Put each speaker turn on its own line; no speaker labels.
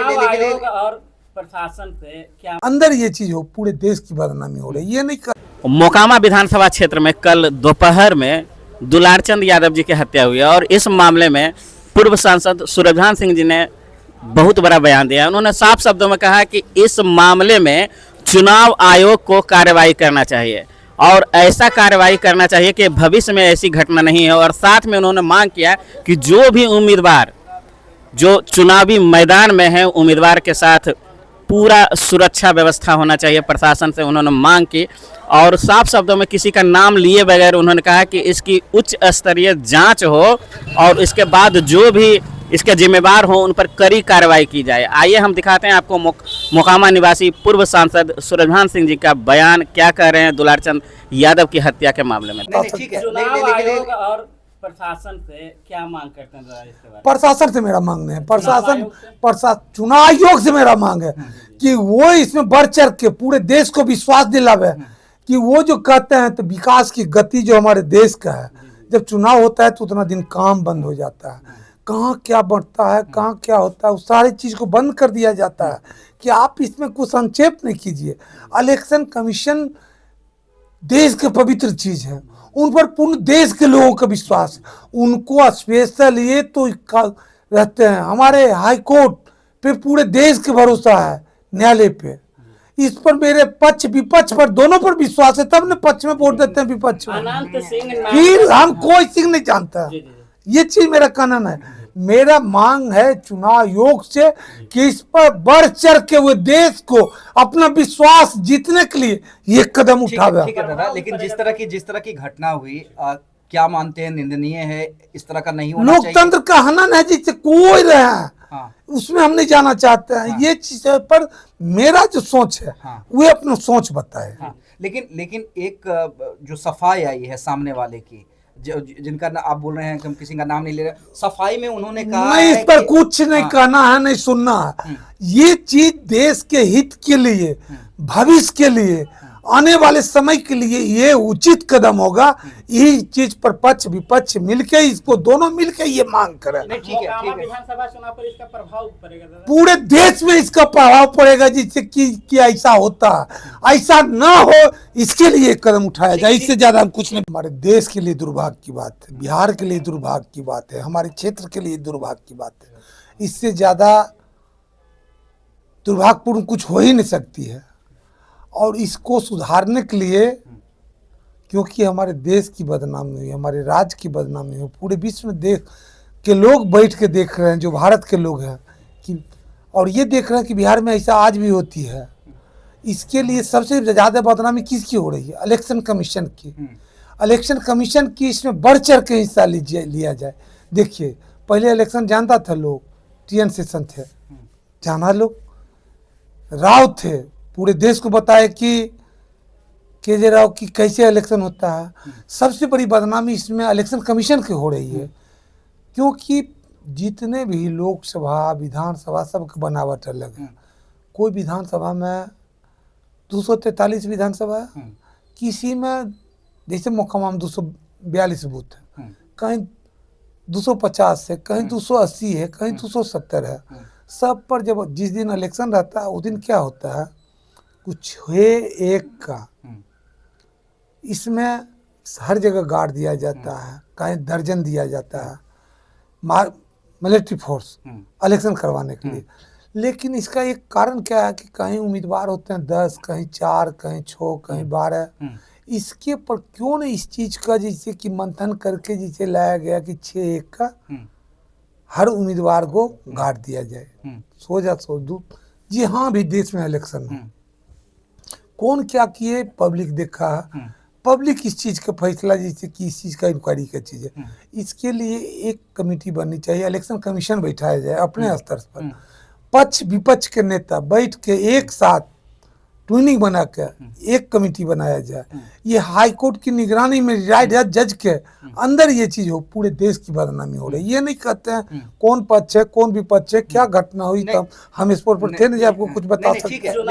चुनाव आयोग और प्रशासन से क्या
अंदर ये चीज हो, पूरे देश की बदनामी हो रही है। ये नहीं कर...
मोकामा विधानसभा क्षेत्र में कल दोपहर में दुलारचंद यादव जी की हत्या हुई है और इस मामले में पूर्व सांसद सूरजभान सिंह जी ने बहुत बड़ा बयान दिया। उन्होंने साफ शब्दों में कहा कि इस मामले में चुनाव आयोग को कार्रवाई करना चाहिए और ऐसा कार्रवाई करना चाहिए कि भविष्य में ऐसी घटना नहीं है। और साथ में उन्होंने मांग किया कि जो भी उम्मीदवार जो चुनावी मैदान में है, उम्मीदवार के साथ पूरा सुरक्षा व्यवस्था होना चाहिए। प्रशासन से उन्होंने मांग की और साफ शब्दों में किसी का नाम लिए बगैर उन्होंने कहा कि इसकी उच्च स्तरीय जांच हो और इसके बाद जो भी इसके जिम्मेवार हो उन पर कड़ी कार्रवाई की जाए। आइए हम दिखाते हैं आपको मोकामा निवासी पूर्व सांसद सूरजभान सिंह जी का बयान, क्या कह रहे हैं दुलारचंद यादव की हत्या के मामले में।
ठीक है,
चुनाव आयोग और प्रशासन से क्या मांग करते हैं इसके बारे में?
प्रशासन से मेरा मांग है, प्रशासन चुनाव आयोग से मेरा मांग है कि वो इसमें बढ़ चढ़ के पूरे देश को विश्वास दिलावे कि वो जो कहते हैं तो विकास की गति जो हमारे देश का है, जब चुनाव होता है तो उतना दिन काम बंद हो जाता है। कहाँ क्या बढ़ता है, कहाँ क्या होता है, उस सारी चीज को बंद कर दिया जाता है कि आप इसमें कुछ संक्षेप नहीं कीजिए। इलेक्शन कमीशन देश के पवित्र चीज है, उन पर पूर्ण देश के लोगों का विश्वास है। उनको स्पेशल ये तो रहते हैं, हमारे हाई कोर्ट पे पूरे देश के भरोसा है, न्यायालय पे। इस पर मेरे पक्ष विपक्ष पर दोनों पर विश्वास है, तब न पक्ष में वोट देते हैं विपक्ष में। फिर हम कोई सिंह नहीं जानता, ये चीज मेरा कानून है। मेरा मांग है चुनाव आयोग से कि इस पर बढ़ चढ़ के वो देश को अपना विश्वास जीतने के लिए ये कदम उठावे।
ठीक है दादा, लेकिन जिस तरह की घटना हुई, क्या मानते हैं निंदनीय है, इस तरह का नहीं होना चाहिए?
लोकतंत्र का हनन है जिससे कोई रहे,
हाँ।
उसमें हम नहीं जाना चाहते हैं। हाँ। ये चीज पर मेरा जो सोच है, हाँ। वो अपना सोच बताए।
हाँ। लेकिन एक जो सफाई आई है सामने वाले की, जिनका आप बोल रहे हैं कि हम किसी का नाम नहीं ले रहे, सफाई में उन्होंने कहा
नहीं, इस पर कुछ नहीं कहना है, नहीं सुनना है। ये चीज देश के हित के लिए, भविष्य के लिए, आने वाले समय के लिए ये उचित कदम होगा। यही चीज पर पक्ष विपक्ष मिलके, इसको दोनों मिलके ये मांग करें।
ठीक है।
विधानसभा चुनाव पर इसका प्रभाव पड़ेगा,
पूरे देश में इसका प्रभाव पड़ेगा, जिससे कि ऐसा होता, ऐसा ना हो, इसके लिए कदम उठाया जाए। इससे ज्यादा हम कुछ नहीं। हमारे देश के लिए दुर्भाग्य की बात है, बिहार के लिए दुर्भाग्य की बात है, हमारे क्षेत्र के लिए दुर्भाग्य की बात है। इससे ज्यादा दुर्भाग्यपूर्ण कुछ हो ही नहीं सकती है। और इसको सुधारने के लिए, क्योंकि हमारे देश की बदनामी हुई, हमारे राज्य की बदनामी हुई, पूरे विश्व में देख के लोग बैठ के देख रहे हैं, जो भारत के लोग हैं कि, और ये देख रहे हैं कि बिहार में ऐसा आज भी होती है। इसके लिए सबसे ज़्यादा बदनामी किसकी हो रही है? इलेक्शन कमीशन की। इलेक्शन कमीशन की इसमें बढ़ चढ़ के हिस्सा लिया जाए। देखिए, पहले इलेक्शन जानता था लोग, TN सेशन थे, जाना लोग, राव थे, पूरे देश को बताए कि केजे राव की कैसे इलेक्शन होता है। सबसे बड़ी बदनामी इसमें इलेक्शन कमीशन की हो रही है, क्योंकि जितने भी लोकसभा विधानसभा सबका बनावट अलग है। कोई विधानसभा में 243 विधानसभा है, किसी में जैसे मोकामा में 242 बूथ है, कहीं 250 है, कहीं 280 है, कहीं 270 है। सब पर जब जिस दिन इलेक्शन रहता है उस दिन क्या होता है, कुछ है एक का, इसमें हर जगह गार्ड दिया जाता है, कहीं दर्जन दिया जाता है, मिलिट्री फोर्स इलेक्शन करवाने के लिए। लेकिन इसका एक कारण क्या है कि कहीं उम्मीदवार होते हैं 10, कहीं 4, कहीं 6, कहीं 12। इसके पर क्यों नहीं इस चीज का जैसे कि मंथन करके जिसे लाया गया कि 6-1 का हर उम्मीदवार को गार्ड दिया जाए, 100 या 102। जी हाँ, भी देश में इलेक्शन है, कौन क्या किए पब्लिक देखा है। पब्लिक इस चीज का फैसला, जैसे कि इस चीज का इंक्वायरी का चीज है, इसके लिए एक कमेटी बननी चाहिए, इलेक्शन कमीशन बैठाया जाए अपने स्तर पर। पक्ष विपक्ष के नेता बैठ के एक साथ ट्यूनिंग बना के एक कमेटी बनाया जाए। ये हाई कोर्ट की निगरानी में राइट जज के अंदर ये चीज हो, पूरे देश की बदनामी हो रही है। ये नहीं कहते हैं कौन पक्ष है कौन विपक्ष है, क्या घटना हुई, तब हम इस पर थे नहीं, आपको कुछ बता सकते हैं।